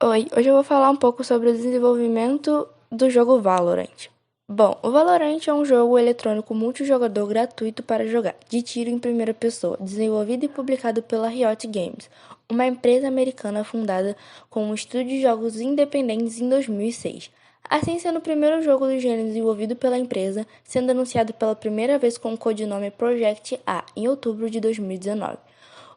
Oi, hoje eu vou falar um pouco sobre o desenvolvimento do jogo Valorant. Bom, o Valorant é um jogo eletrônico multijogador gratuito para jogar, de tiro em primeira pessoa, desenvolvido e publicado pela Riot Games, uma empresa americana fundada com um estúdio de jogos independentes em 2006. Assim sendo o primeiro jogo do gênero desenvolvido pela empresa, sendo anunciado pela primeira vez com o codinome Project A, em outubro de 2019.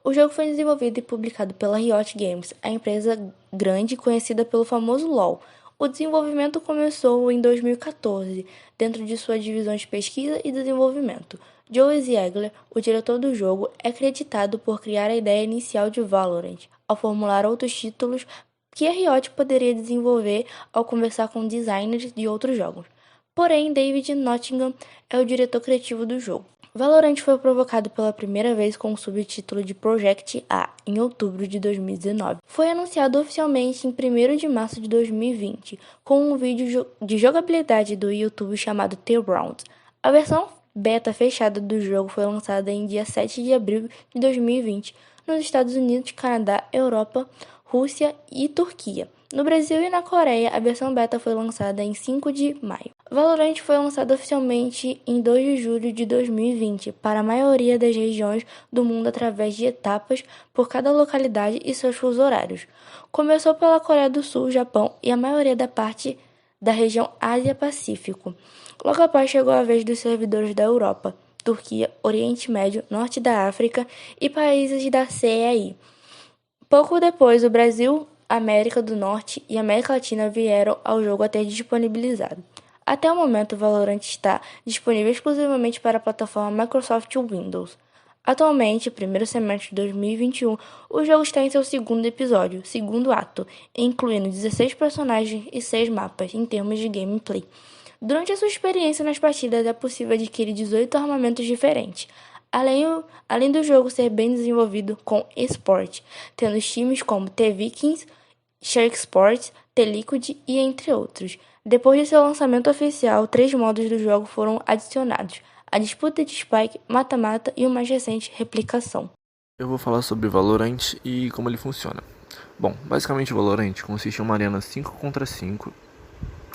O jogo foi desenvolvido e publicado pela Riot Games, a empresa grande conhecida pelo famoso LoL. O desenvolvimento começou em 2014, dentro de sua divisão de pesquisa e desenvolvimento. Joe Ziegler, o diretor do jogo, é creditado por criar a ideia inicial de Valorant, ao formular outros títulos que a Riot poderia desenvolver ao conversar com designers de outros jogos. Porém, David Nottingham é o diretor criativo do jogo. Valorant foi provocado pela primeira vez com o subtítulo de Project A, em outubro de 2019. Foi anunciado oficialmente em 1º de março de 2020, com um vídeo de jogabilidade do YouTube chamado The Round. A versão beta fechada do jogo foi lançada em dia 7 de abril de 2020, nos Estados Unidos, Canadá, Europa, Rússia e Turquia. No Brasil e na Coreia, a versão beta foi lançada em 5 de maio. Valorant foi lançado oficialmente em 2 de julho de 2020 para a maioria das regiões do mundo através de etapas por cada localidade e seus fusos horários. Começou pela Coreia do Sul, Japão e a maioria da parte da região Ásia-Pacífico. Logo após chegou a vez dos servidores da Europa, Turquia, Oriente Médio, Norte da África e países da CEI. Pouco depois, o Brasil, América do Norte e América Latina vieram ao jogo a ter disponibilizado. Até o momento, o Valorant está disponível exclusivamente para a plataforma Microsoft Windows. Atualmente, primeiro semestre de 2021, o jogo está em seu segundo episódio, segundo ato, incluindo 16 personagens e 6 mapas em termos de gameplay. Durante a sua experiência nas partidas, é possível adquirir 18 armamentos diferentes, além do jogo ser bem desenvolvido com esporte, tendo times como T-Vikings, Shark Sports, T-Liquid e entre outros. Depois de seu lançamento oficial, 3 modos do jogo foram adicionados: a disputa de Spike, mata-mata e o mais recente, replicação. Eu vou falar sobre Valorant e como ele funciona. Bom, basicamente o Valorant consiste em uma arena 5 contra 5,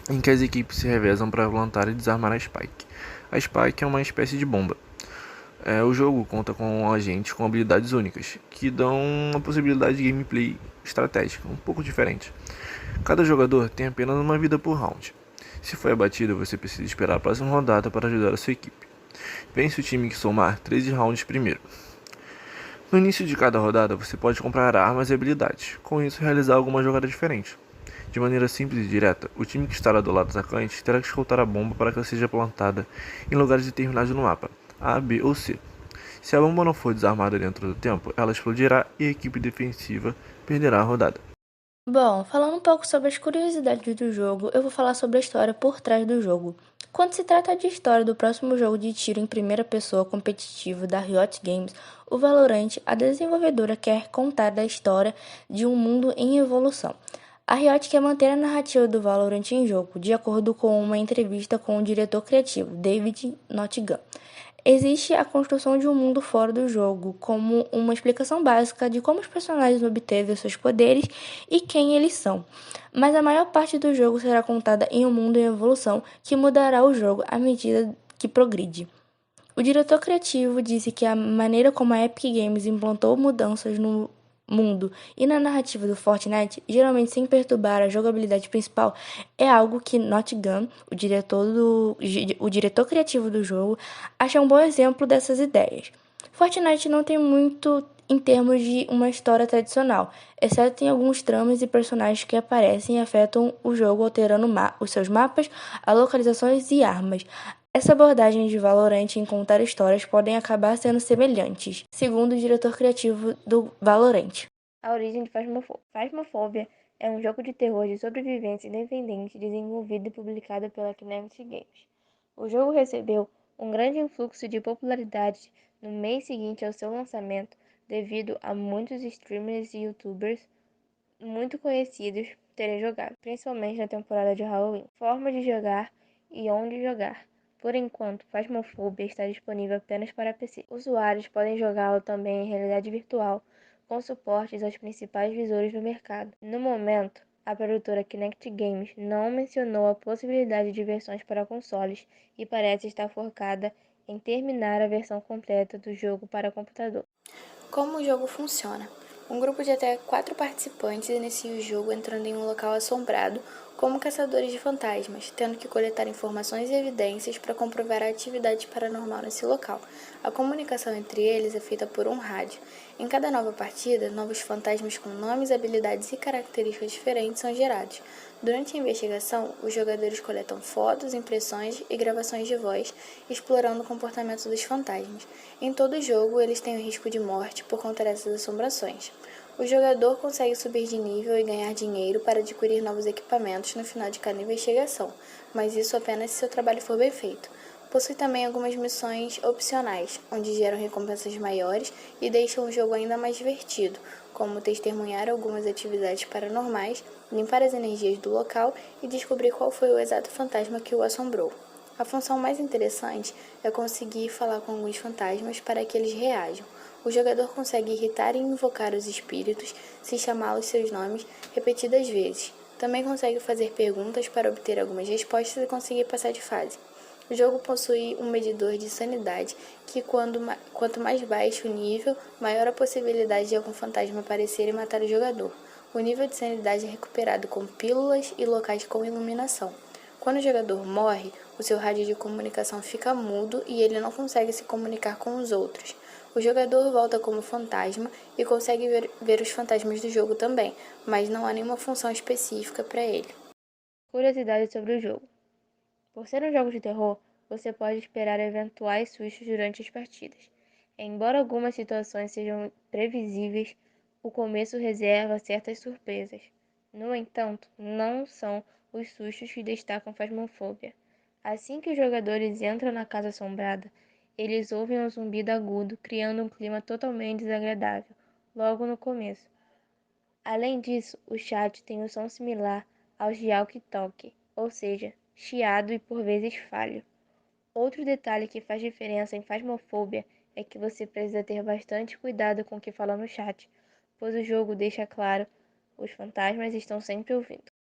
em que as equipes se revezam para plantar e desarmar a Spike. A Spike é uma espécie de bomba. O jogo conta com agentes com habilidades únicas, que dão uma possibilidade de gameplay estratégica, um pouco diferente. Cada jogador tem apenas uma vida por round. Se for abatido, você precisa esperar a próxima rodada para ajudar a sua equipe. Vence o time que somar 13 rounds primeiro. No início de cada rodada, você pode comprar armas e habilidades, com isso realizar alguma jogada diferente. De maneira simples e direta, o time que estará do lado atacante terá que escoltar a bomba para que ela seja plantada em lugares determinados no mapa, A, B ou C. Se a bomba não for desarmada dentro do tempo, ela explodirá e a equipe defensiva perderá a rodada. Bom, falando um pouco sobre as curiosidades do jogo, eu vou falar sobre a história por trás do jogo. Quando se trata de história do próximo jogo de tiro em primeira pessoa competitivo da Riot Games, o Valorant, a desenvolvedora quer contar a história de um mundo em evolução. A Riot quer manter a narrativa do Valorant em jogo, de acordo com uma entrevista com o diretor criativo, David Nottingham. Existe a construção de um mundo fora do jogo, como uma explicação básica de como os personagens obteve seus poderes e quem eles são. Mas a maior parte do jogo será contada em um mundo em evolução que mudará o jogo à medida que progride. O diretor criativo disse que a maneira como a Epic Games implantou mudanças no mundo e na narrativa do Fortnite, geralmente sem perturbar a jogabilidade principal, é algo que Nottingham, o diretor criativo do jogo, acha um bom exemplo dessas ideias. Fortnite não tem muito em termos de uma história tradicional, exceto em alguns tramas e personagens que aparecem e afetam o jogo alterando os seus mapas, as localizações e armas. Essa abordagem de Valorant em contar histórias podem acabar sendo semelhantes, segundo o diretor criativo do Valorant. A origem de Phasmophobia. Phasmophobia é um jogo de terror de sobrevivência independente desenvolvido e publicado pela Kinect Games. O jogo recebeu um grande influxo de popularidade no mês seguinte ao seu lançamento devido a muitos streamers e youtubers muito conhecidos terem jogado, principalmente na temporada de Halloween. Forma de jogar e onde jogar. Por enquanto, Phasmophobia está disponível apenas para PC. Usuários podem jogá-lo também em realidade virtual, com suportes aos principais visores do mercado. No momento, a produtora Kinect Games não mencionou a possibilidade de versões para consoles e parece estar focada em terminar a versão completa do jogo para computador. Como o jogo funciona? Um grupo de até 4 participantes inicia o jogo entrando em um local assombrado como caçadores de fantasmas, tendo que coletar informações e evidências para comprovar a atividade paranormal nesse local. A comunicação entre eles é feita por um rádio. Em cada nova partida, novos fantasmas com nomes, habilidades e características diferentes são gerados. Durante a investigação, os jogadores coletam fotos, impressões e gravações de voz, explorando o comportamento dos fantasmas. Em todo jogo, eles têm o risco de morte por conta dessas assombrações. O jogador consegue subir de nível e ganhar dinheiro para adquirir novos equipamentos no final de cada investigação, mas isso apenas se seu trabalho for bem feito. Possui também algumas missões opcionais, onde geram recompensas maiores e deixam o jogo ainda mais divertido, como testemunhar algumas atividades paranormais, limpar as energias do local e descobrir qual foi o exato fantasma que o assombrou. A função mais interessante é conseguir falar com alguns fantasmas para que eles reajam. O jogador consegue irritar e invocar os espíritos se chamá-los seus nomes repetidas vezes. Também consegue fazer perguntas para obter algumas respostas e conseguir passar de fase. O jogo possui um medidor de sanidade que, quanto mais baixo o nível, maior a possibilidade de algum fantasma aparecer e matar o jogador. O nível de sanidade é recuperado com pílulas e locais com iluminação. Quando o jogador morre, o seu rádio de comunicação fica mudo e ele não consegue se comunicar com os outros. O jogador volta como fantasma e consegue ver os fantasmas do jogo também, mas não há nenhuma função específica para ele. Curiosidades sobre o jogo. Por ser um jogo de terror, você pode esperar eventuais sustos durante as partidas. Embora algumas situações sejam previsíveis, o começo reserva certas surpresas. No entanto, não são os sustos que destacam Phasmophobia. Assim que os jogadores entram na casa assombrada, eles ouvem um zumbido agudo, criando um clima totalmente desagradável, logo no começo. Além disso, o chat tem um som similar aos de walkie-talkie, ou seja, chiado e por vezes falho. Outro detalhe que faz diferença em Phasmophobia é que você precisa ter bastante cuidado com o que fala no chat, pois o jogo deixa claro: os fantasmas estão sempre ouvindo.